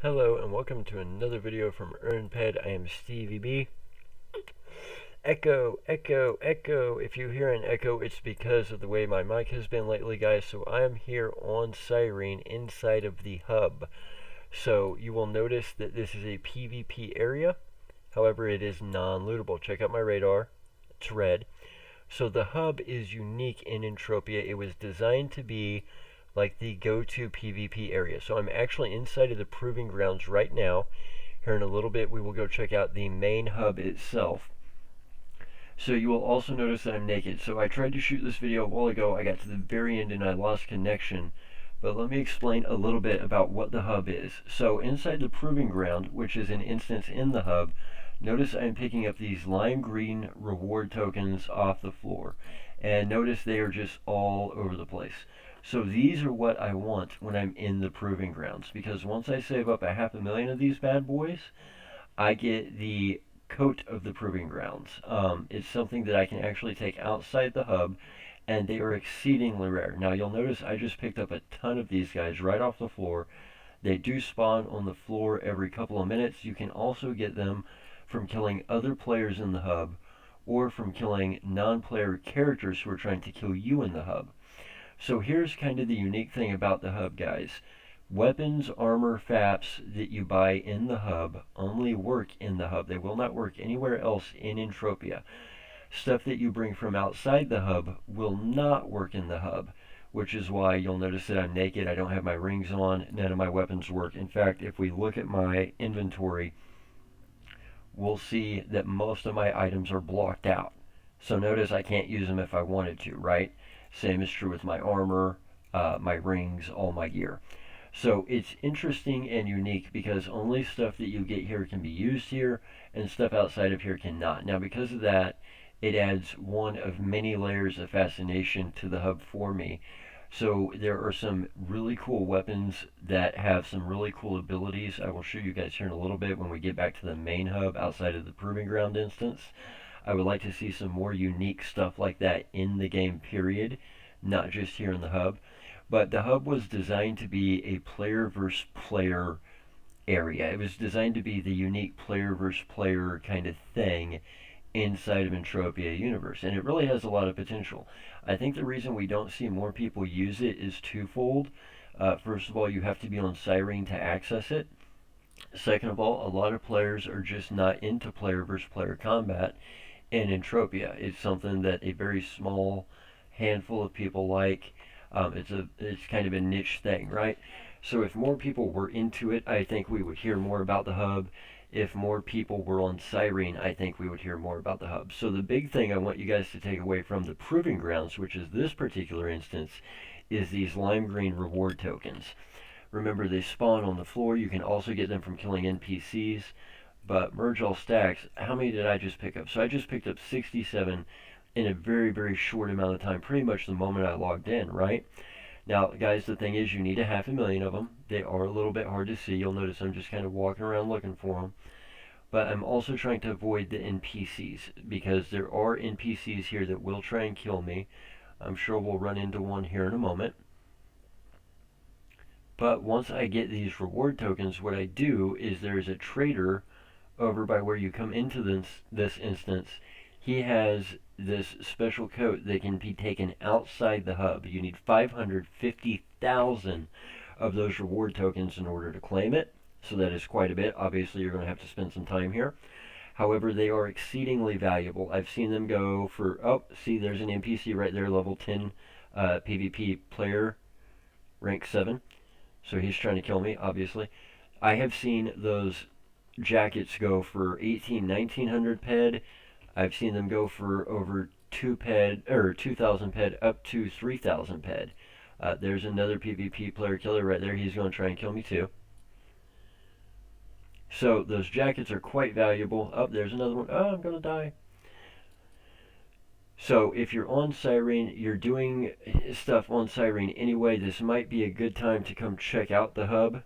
Hello and welcome to another video from EarnPed. I am StevieB. Echo, echo, echo. If you hear an echo, it's because of the way my mic has been lately, guys. So I am here on Cyrene inside of the hub. So you will notice that this is a PvP area. However, it is non-lootable. Check out my radar. It's red. So the hub is unique in Entropia. It was designed to be like the go-to PvP area. So I'm actually inside of the Proving Grounds right now. Here in a little bit we will go check out the main hub itself. So you will also notice that I'm naked. So I tried to shoot this video a while ago. I got to the very end and I lost connection. But let me explain a little bit about what the hub is. So inside the Proving Ground, which is an instance in the hub, notice I'm picking up these lime green reward tokens off the floor. And notice they are just all over the place. So these are what I want when I'm in the Proving Grounds, because once I save up 500,000 of these bad boys, I get the coat of the Proving Grounds. It's something that I can actually take outside the hub, and they are exceedingly rare. Now you'll notice I just picked up a ton of these guys right off the floor. They do spawn on the floor every couple of minutes. You can also get them from killing other players in the hub, or from killing non-player characters who are trying to kill you in the hub. So here's kind of the unique thing about the hub, guys. Weapons, armor, faps that you buy in the hub only work in the hub. They will not work anywhere else in Entropia. Stuff that you bring from outside the hub will not work in the hub, which is why you'll notice that I'm naked. I don't have my rings on. None of my weapons work. In fact, if we look at my inventory, we'll see that most of my items are blocked out. So notice I can't use them if I wanted to, right? Same is true with my armor, my rings, all my gear. So it's interesting and unique because only stuff that you get here can be used here, and stuff outside of here cannot. Now because of that, it adds one of many layers of fascination to the hub for me. So there are some really cool weapons that have some really cool abilities. I will show you guys here in a little bit when we get back to the main hub outside of the Proving Ground instance. I would like to see some more unique stuff like that in the game, period, not just here in the hub. But the hub was designed to be a player versus player area. It was designed to be the unique player versus player kind of thing inside of Entropia Universe, and it really has a lot of potential. I think the reason we don't see more people use it is twofold. First of all, you have to be on Cyrene to access it. Second of all, a lot of players are just not into player versus player combat in Entropia. It's something that a very small handful of people like. It's kind of a niche thing, right? So if more people were into it, I think we would hear more about the hub. If more people were on Cyrene, I think we would hear more about the hub. So the big thing I want you guys to take away from the Proving Grounds, which is this particular instance, is these lime green reward tokens. Remember, they spawn on the floor. You can also get them from killing NPCs. But merge all stacks, how many did I just pick up? So I just picked up 67 in a very, very short amount of time, pretty much the moment I logged in, right? Now, guys, the thing is you need 500,000 of them. They are a little bit hard to see. You'll notice I'm just kind of walking around looking for them. But I'm also trying to avoid the NPCs, because there are NPCs here that will try and kill me. I'm sure we'll run into one here in a moment. But once I get these reward tokens, what I do is there's a trader over by where you come into this instance. He has this special coat that can be taken outside the hub. You need 550,000 of those reward tokens in order to claim it. So that is quite a bit. Obviously, you're going to have to spend some time here. However, they are exceedingly valuable. I've seen them go for, oh, see, there's an NPC right there, level 10 PvP player, rank 7. So he's trying to kill me, obviously. I have seen those jackets go for 1900 ped. I've seen them go for over 2,000 ped up to 3,000 ped. There's another PvP player killer right there. He's going to try and kill me too. So those jackets are quite valuable. Oh, there's another one. Oh, I'm going to die. So if you're on Cyrene, you're doing stuff on Cyrene anyway, this might be a good time to come check out the hub.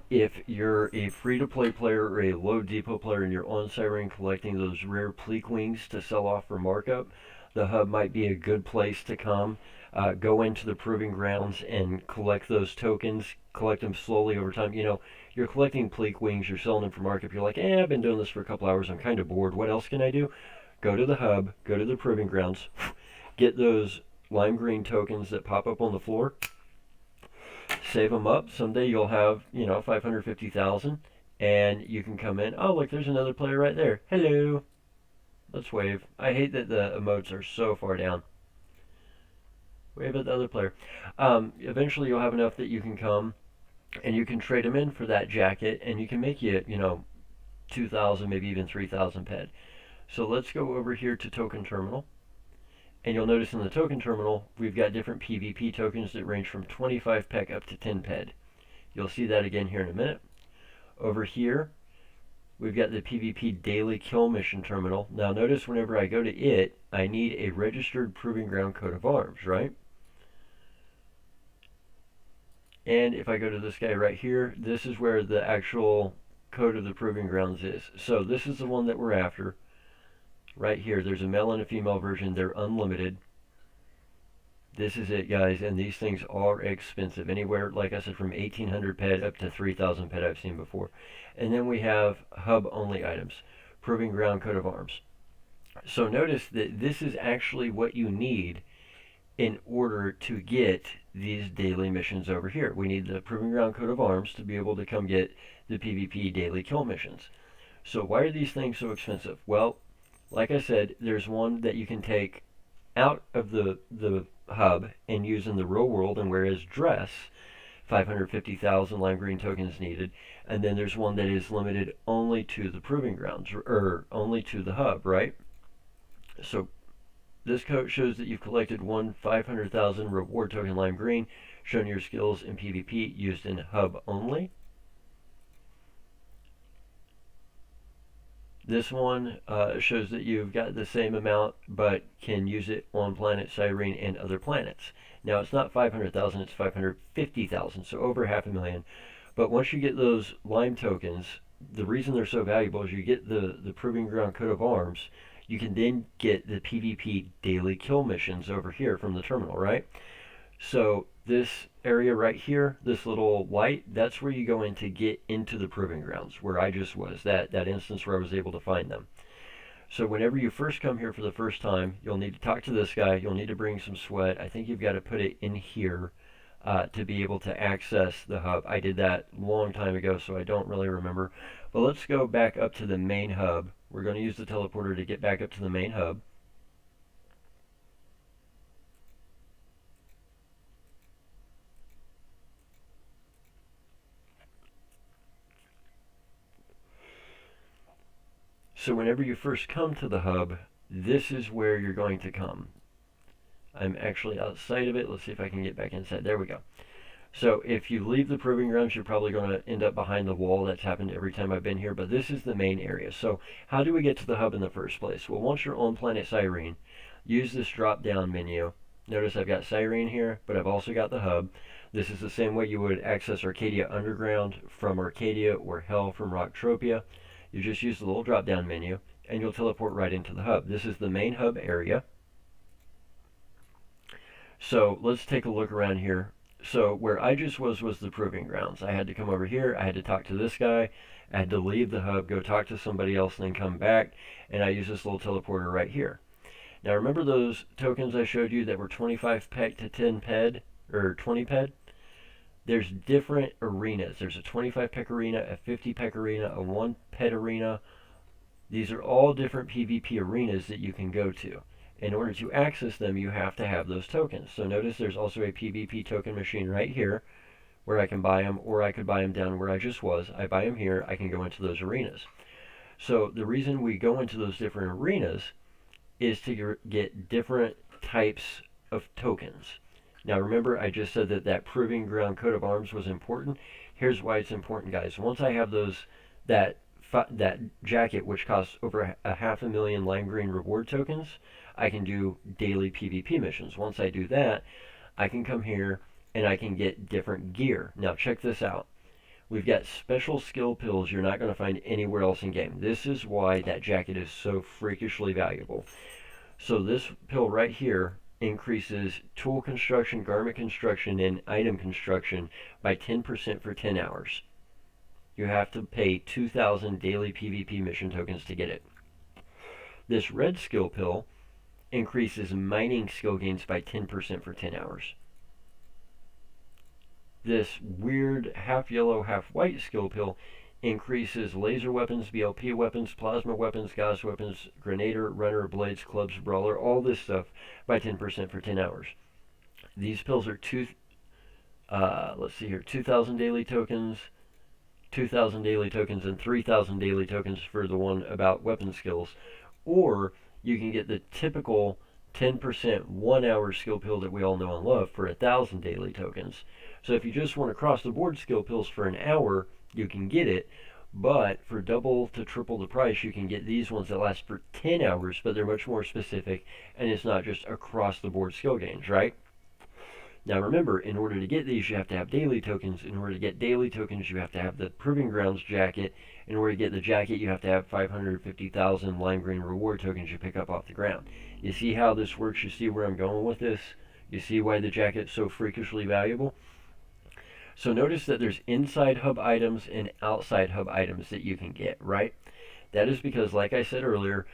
If you're a free-to-play player or a low depo player and you're on Cyrene collecting those rare pleak wings to sell off for markup, the hub might be a good place to come. go into the proving grounds and collect those tokens, collect them slowly over time. You know, you're collecting pleak wings, you're selling them for markup. You're like, I've been doing this for a couple hours. I'm kind of bored. What else can I do? Go to the hub, go to the proving grounds, get those lime green tokens that pop up on the floor, save them up. Someday you'll have, 550,000, and you can come in. Oh, look, there's another player right there. Hello. Let's wave. I hate that the emotes are so far down. Wave at the other player. Eventually you'll have enough that you can come and you can trade them in for that jacket, and you can make it, 2,000, maybe even 3,000 ped. So let's go over here to token terminal. And you'll notice in the token terminal, we've got different PvP tokens that range from 25 pec up to 10 ped. You'll see that again here in a minute. Over here, we've got the PvP daily kill mission terminal. Now notice whenever I go to it, I need a registered proving ground coat of arms, right? And if I go to this guy right here, this is where the actual code of the proving grounds is. So this is the one that we're after. Right here, there's a male and a female version. They're unlimited. This is it, guys, and these things are expensive. Anywhere, like I said, from 1,800 ped up to 3,000 ped I've seen before. And then we have hub-only items, proving ground coat of arms. So notice that this is actually what you need in order to get these daily missions over here. We need the proving ground coat of arms to be able to come get the PvP daily kill missions. So why are these things so expensive? Well, like I said, there's one that you can take out of the hub and use in the real world and wear as dress, 550,000 lime green tokens needed. And then there's one that is limited only to the proving grounds, or only to the hub, right? So this coat shows that you've collected one 500,000 reward token lime green, showing your skills in PvP used in hub only. This one shows that you've got the same amount, but can use it on Planet Cyrene and other planets. Now, it's not 500,000, it's 550,000, so over 500,000. But once you get those lime tokens, the reason they're so valuable is you get the Proving Ground coat of arms. You can then get the PvP daily kill missions over here from the terminal, right? So this area right here, this little light, that's where you go in to get into the proving grounds, where I just was, that instance where I was able to find them. So whenever you first come here for the first time, you'll need to talk to this guy, you'll need to bring some sweat. I think you've got to put it in here to be able to access the hub. I did that a long time ago, so I don't really remember. But let's go back up to the main hub. We're going to use the teleporter to get back up to the main hub. So whenever you first come to the hub, this is where you're going to come. I'm actually outside of it. Let's see if I can get back inside. There we go. So if you leave the proving grounds, you're probably going to end up behind the wall. That's happened every time I've been here, but this is the main area. So how do we get to the hub in the first place? Well, once you're on Planet Cyrene, use this drop-down menu. Notice I've got Cyrene here, but I've also got the hub. This is the same way you would access Arcadia Underground from Arcadia or Hell from Rocktropia. You just use the little drop-down menu, and you'll teleport right into the hub. This is the main hub area. So let's take a look around here. So where I just was the proving grounds. I had to come over here. I had to talk to this guy. I had to leave the hub, go talk to somebody else, and then come back. And I use this little teleporter right here. Now remember those tokens I showed you that were 25 pec to 10 ped, or 20 ped? There's different arenas. There's a 25 pec arena, a 50 pec arena, a 1 ped arena. These are all different PvP arenas that you can go to. In order to access them, you have to have those tokens. So notice there's also a PvP token machine right here where I can buy them, or I could buy them down where I just was. I buy them here, I can go into those arenas. So the reason we go into those different arenas is to get different types of tokens. Now remember, I just said that Proving Ground coat of arms was important. Here's why it's important, guys. Once I have that jacket, which costs over a 500,000 lime green reward tokens, I can do daily PvP missions. Once I do that, I can come here and I can get different gear. Now check this out. We've got special skill pills you're not going to find anywhere else in game. This is why that jacket is so freakishly valuable. So this pill right here increases tool construction, garment construction, and item construction by 10% for 10 hours. You have to pay 2,000 daily PvP mission tokens to get it. This red skill pill increases mining skill gains by 10% for 10 hours. This weird half yellow, half white skill pill increases laser weapons, BLP weapons, plasma weapons, gas weapons, grenader, runner, blades, clubs, brawler, all this stuff by 10% for 10 hours. These pills are 2,000 daily tokens, 2,000 daily tokens, and 3,000 daily tokens for the one about weapon skills. Or you can get the typical 10% 1 hour skill pill that we all know and love for 1,000 daily tokens. So if you just want across the board skill pills for an hour, you can get it, but for double to triple the price, you can get these ones that last for 10 hours, but they're much more specific, and it's not just across the board skill gains, right? Now remember, in order to get these, you have to have daily tokens. In order to get daily tokens, you have to have the Proving Grounds jacket. In order to get the jacket, you have to have 550,000 lime green reward tokens you pick up off the ground. You see how this works? You see where I'm going with this? You see why the jacket's so freakishly valuable? So notice that there's inside hub items and outside hub items that you can get, right? That is because, like I said earlier,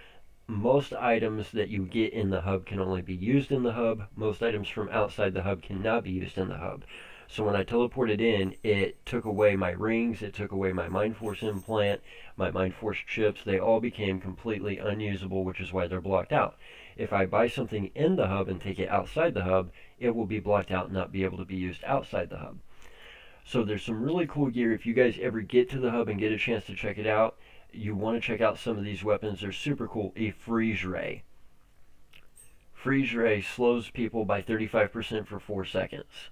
most items that you get in the hub can only be used in the hub. Most items from outside the hub cannot be used in the hub. So when I teleported in, it took away my rings, it took away my Mind Force implant, my Mind Force chips. They all became completely unusable, which is why they're blocked out. If I buy something in the hub and take it outside the hub, it will be blocked out and not be able to be used outside the hub. So there's some really cool gear. If you guys ever get to the hub and get a chance to check it out, you want to check out some of these weapons. They're super cool. A freeze ray. Freeze ray slows people by 35% for 4 seconds.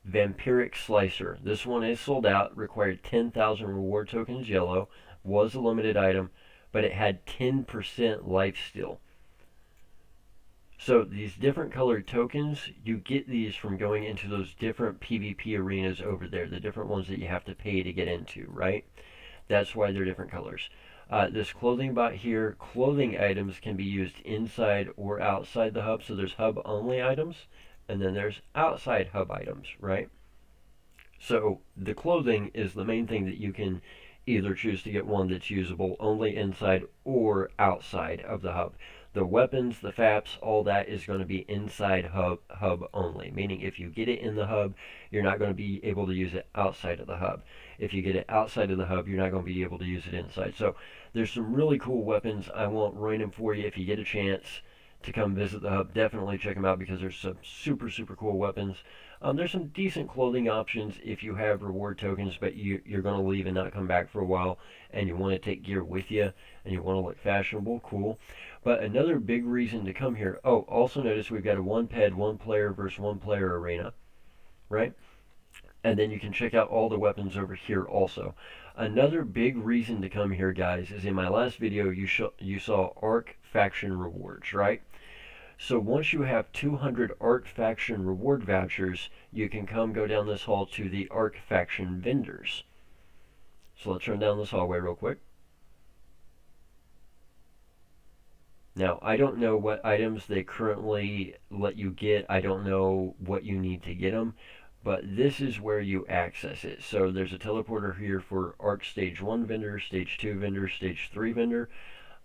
Vampiric Slicer. This one is sold out. Required 10,000 reward tokens yellow. Was a limited item, but it had 10% life steal. So these different colored tokens, you get these from going into those different PvP arenas over there, the different ones that you have to pay to get into, right? That's why they're different colors. This clothing bot here, clothing items can be used inside or outside the hub. So there's hub only items, and then there's outside hub items, right? So the clothing is the main thing that you can either choose to get one that's usable only inside or outside of the hub. The weapons, the FAPs, all that is going to be inside hub only, meaning if you get it in the hub, you're not going to be able to use it outside of the hub. If you get it outside of the hub, you're not going to be able to use it inside. So there's some really cool weapons. I won't ruin them for you. If you get a chance to come visit the hub, definitely check them out because there's some super, super cool weapons. There's some decent clothing options if you have reward tokens, but you're going to leave and not come back for a while, and you want to take gear with you, and you want to look fashionable, cool. But another big reason to come here, oh, also notice we've got a one ped, one player versus one player arena, right? And then you can check out all the weapons over here also. Another big reason to come here, guys, is in my last video you saw ARC faction rewards, right? So once you have 200 ARC faction reward vouchers, you can go down this hall to the ARC faction vendors. So let's run down this hallway real quick. Now, I don't know what items they currently let you get. I don't know what you need to get them, but this is where you access it. So there's a teleporter here for ARC Stage 1 vendor, Stage 2 vendor, Stage 3 vendor.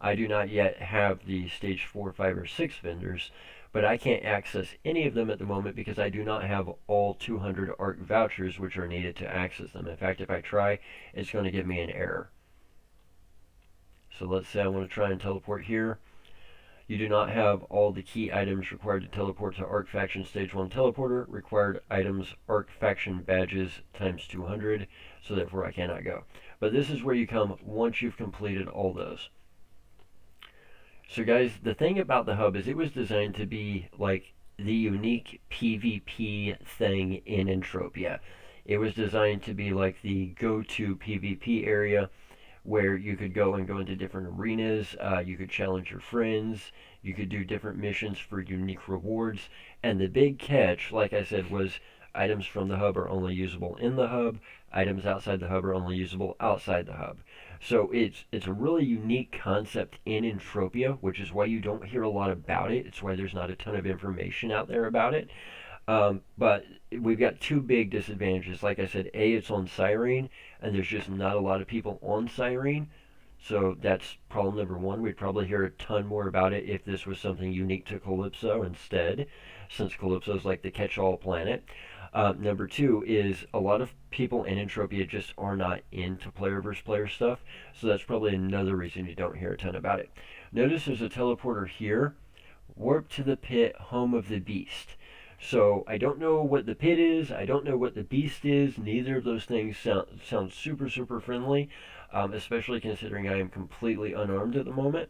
I do not yet have the Stage 4, 5, or 6 vendors, but I can't access any of them at the moment because I do not have all 200 ARC vouchers which are needed to access them. In fact, if I try, it's going to give me an error. So let's say I want to try and teleport here. You do not have all the key items required to teleport to ARC Faction Stage 1 Teleporter. Required items, ARC Faction badges times 200, so therefore I cannot go. But this is where you come once you've completed all those. So guys, the thing about the hub is it was designed to be like the unique PvP thing in Entropia. It was designed to be like the go-to PvP area where you could go into different arenas, you could challenge your friends, you could do different missions for unique rewards, and the big catch, like I said, was Items from the hub are only usable in the hub. Items outside the hub are only usable outside the hub. So it's a really unique concept in Entropia, which is why you don't hear a lot about it. It's why there's not a ton of information out there about it. But we've got two big disadvantages. Like I said, A, it's on Cyrene, and there's just not a lot of people on Cyrene. So that's problem number one. We'd probably hear a ton more about it if this was something unique to Calypso instead, since Calypso is like the catch-all planet. Number two is a lot of people in Entropia just are not into player versus player stuff, so that's probably another reason you don't hear a ton about it. Notice there's a teleporter here. Warp to the pit, home of the beast. So I don't know what the pit is. I don't know what the beast is. Neither of those things sound super, super friendly, especially considering I am completely unarmed at the moment.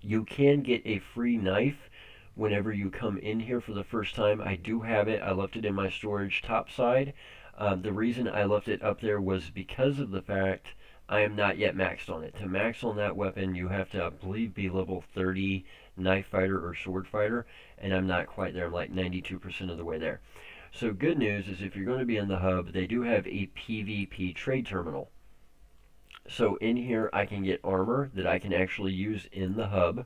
You can get a free knife whenever you come in here for the first time. I do have it. I left it in my storage top side. The reason I left it up there was because of the fact I am not yet maxed on it. To max on that weapon, you have to, I believe, be level 30 knife fighter or sword fighter, and I'm not quite there. I'm like 92% of the way there. So good news is if you're going to be in the hub, they do have a PvP trade terminal. So in here I can get armor that I can actually use in the hub.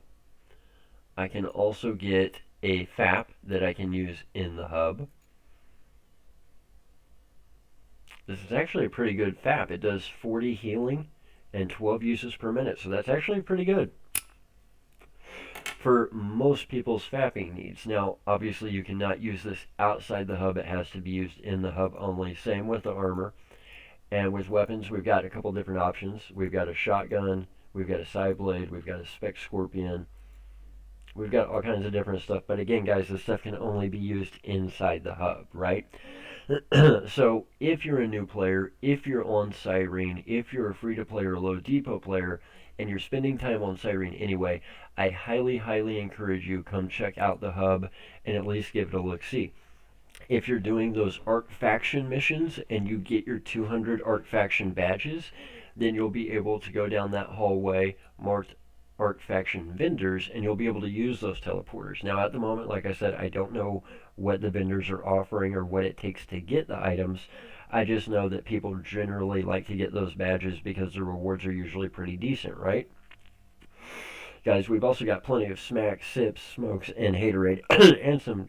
I can also get a FAP that I can use in the hub. This is actually a pretty good FAP. It does 40 healing and 12 uses per minute, so that's actually pretty good for most people's fapping needs. Now, obviously you cannot use this outside the hub. It has to be used in the hub only. Same with the armor. And with weapons, we've got a couple different options. We've got a shotgun, we've got a side blade, we've got a spec scorpion. We've got all kinds of different stuff. But again, guys, this stuff can only be used inside the hub, right? So if you're a new player, if you're on Cyrene, if you're a free-to-play or low depot player, and you're spending time on Cyrene anyway, I highly, highly encourage you come check out the hub and at least give it a look-see. If you're doing those Arc Faction missions and you get your 200 Arc Faction badges, then you'll be able to go down that hallway marked Arc Faction vendors, and you'll be able to use those teleporters. Now, at the moment, like I said, I don't know what the vendors are offering or what it takes to get the items. I just know that people generally like to get those badges because the rewards are usually pretty decent, right? Guys, we've also got plenty of smacks, sips, smokes, and haterade, and some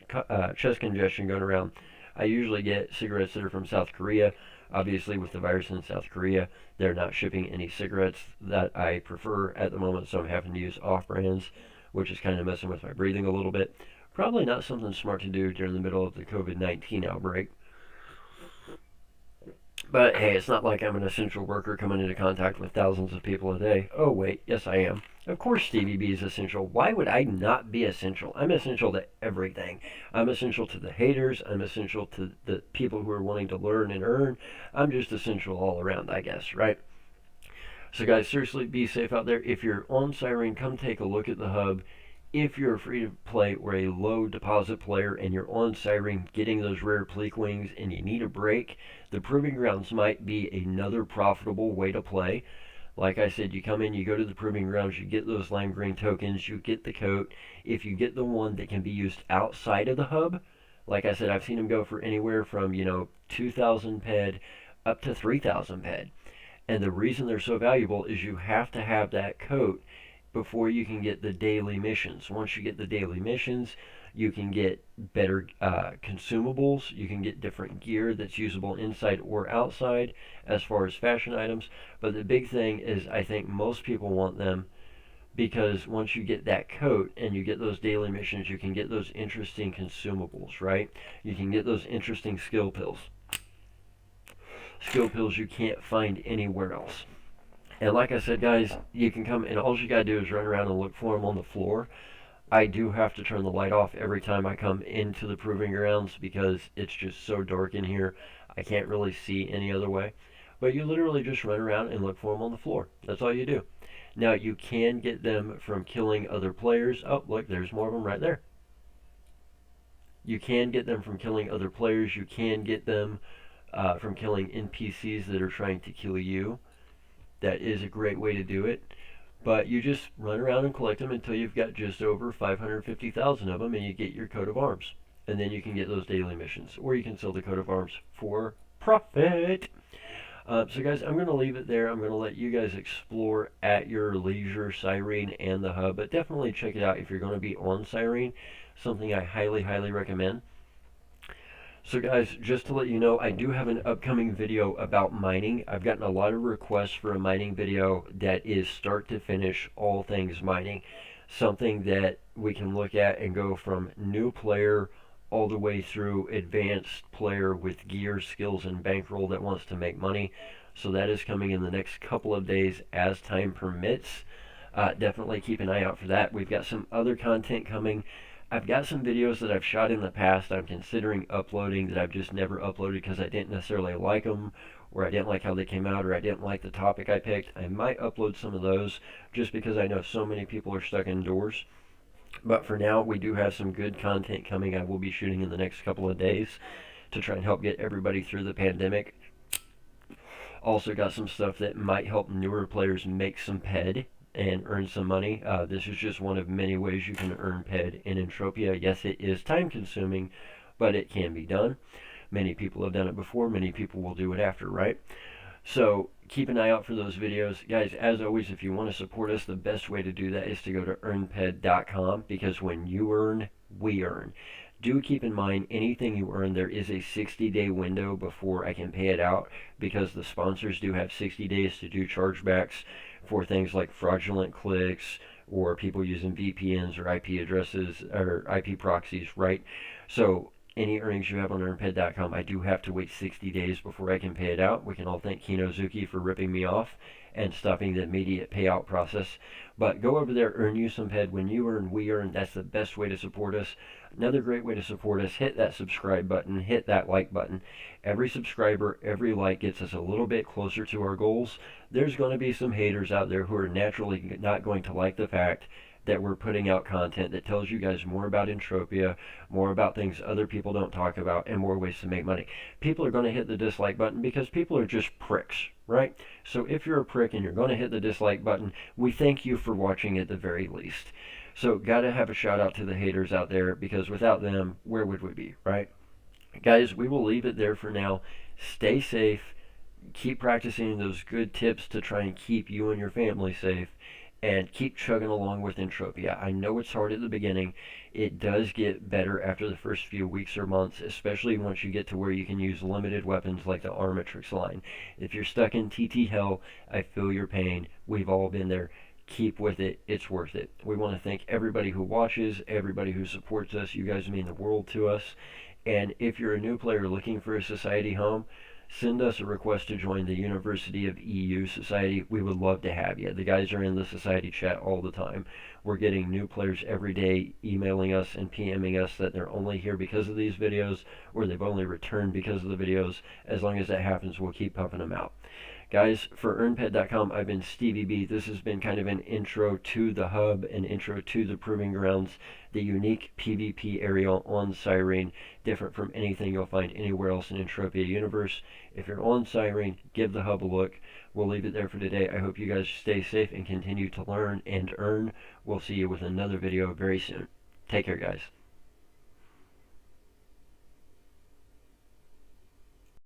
chest congestion going around. I usually get cigarettes that are from South Korea. Obviously, with the virus in South Korea, they're not shipping any cigarettes that I prefer at the moment, so I'm having to use off-brands, which is kind of messing with my breathing a little bit. Probably not something smart to do during the middle of the COVID-19 outbreak. But hey, it's not like I'm an essential worker coming into contact with thousands of people a day. Oh wait, yes I am. Of course StevieB is essential. Why would I not be essential? I'm essential to everything. I'm essential to the haters. I'm essential to the people who are wanting to learn and earn. I'm just essential all around, I guess, right? So guys, seriously, be safe out there. If you're on Cyrene, come take a look at the hub. If you're a free-to-play or a low deposit player and you're on Cyrene getting those rare Pleek wings and you need a break, the Proving Grounds might be another profitable way to play. Like I said, you come in, you go to the Proving Grounds, you get those lime green tokens, you get the coat. If you get the one that can be used outside of the hub, like I said, I've seen them go for anywhere from, 2,000 ped up to 3,000 ped. And the reason they're so valuable is you have to have that coat before you can get the daily missions. Once you get the daily missions, you can get better consumables. You can get different gear that's usable inside or outside as far as fashion items. But the big thing is I think most people want them because once you get that coat and you get those daily missions, you can get those interesting consumables, right? You can get those interesting skill pills. Skill pills you can't find anywhere else. And like I said, guys, you can come and all you gotta do is run around and look for them on the floor. I do have to turn the light off every time I come into the Proving Grounds because it's just so dark in here. I can't really see any other way. But you literally just run around and look for them on the floor. That's all you do. Now, you can get them from killing other players. Oh, look, there's more of them right there. You can get them from killing other players. You can get them from killing NPCs that are trying to kill you. That is a great way to do it. But you just run around and collect them until you've got just over 550,000 of them and you get your coat of arms. and then you can get those daily missions, or you can sell the coat of arms for profit. So guys, I'm going to leave it there. I'm going to let you guys explore at your leisure Cyrene and the hub, but definitely check it out if you're going to be on Cyrene. Something I highly, highly recommend. So guys, just to let you know, I do have an upcoming video about mining. I've gotten a lot of requests for a mining video that is start to finish all things mining. Something that we can look at and go from new player all the way through advanced player with gear, skills, and bankroll that wants to make money. So that is coming in the next couple of days as time permits. Definitely keep an eye out for that. We've got some other content coming. I've got some videos that I've shot in the past I'm considering uploading that I've just never uploaded because I didn't necessarily like them, or I didn't like how they came out, or I didn't like the topic I picked. I might upload some of those just because I know so many people are stuck indoors. But for now, we do have some good content coming I will be shooting in the next couple of days to try and help get everybody through the pandemic. Also got some stuff that might help newer players make some PED and earn some money. This is just one of many ways you can earn PED in Entropia. Yes, it is time consuming, but it can be done. Many people have done it before. Many people will do it after, right? So keep an eye out for those videos. Guys, as always, if you want to support us, the best way to do that is to go to earnped.com, because when you earn, we earn. Do keep in mind, anything you earn, there is a 60-day window before I can pay it out, because the sponsors do have 60 days to do chargebacks for things like fraudulent clicks or people using VPNs or IP addresses or IP proxies, right? So any earnings you have on earnped.com, I do have to wait 60 days before I can pay it out. We can all thank Kinozuki for ripping me off and stopping the immediate payout process. But go over there, earn you some PED. When you earn, we earn. That's the best way to support us. Another great way to support us, hit that subscribe button, hit that like button. Every subscriber, every like gets us a little bit closer to our goals. There's going to be some haters out there who are naturally not going to like the fact that we're putting out content that tells you guys more about Entropia, more about things other people don't talk about, and more ways to make money. People are going to hit the dislike button because people are just pricks, right? So if you're a prick and you're going to hit the dislike button, we thank you for watching at the very least. So gotta have a shout out to the haters out there, because without them, where would we be, right? Guys, we will leave it there for now. Stay safe. Keep practicing those good tips to try and keep you and your family safe, and keep chugging along with Entropia. I know it's hard at the beginning. It does get better after the first few weeks or months, especially once you get to where you can use limited weapons like the Armatrix line. If you're stuck in TT hell, I feel your pain. We've all been there. Keep with it. It's worth it. We want to thank everybody who watches, everybody who supports us. You guys mean the world to us. And if you're a new player looking for a society home, send us a request to join the University of EU Society. We would love to have you. The guys are in the society chat all the time. We're getting new players every day emailing us and PMing us that they're only here because of these videos, or they've only returned because of the videos. As long as that happens, we'll keep pumping them out. Guys, for earnped.com, I've been StevieB. This has been kind of an intro to the hub, an intro to the Proving Grounds, the unique PvP area on Cyrene, different from anything you'll find anywhere else in Entropia Universe. If you're on Cyrene, give the hub a look. We'll leave it there for today. I hope you guys stay safe and continue to learn and earn. We'll see you with another video very soon. Take care, guys.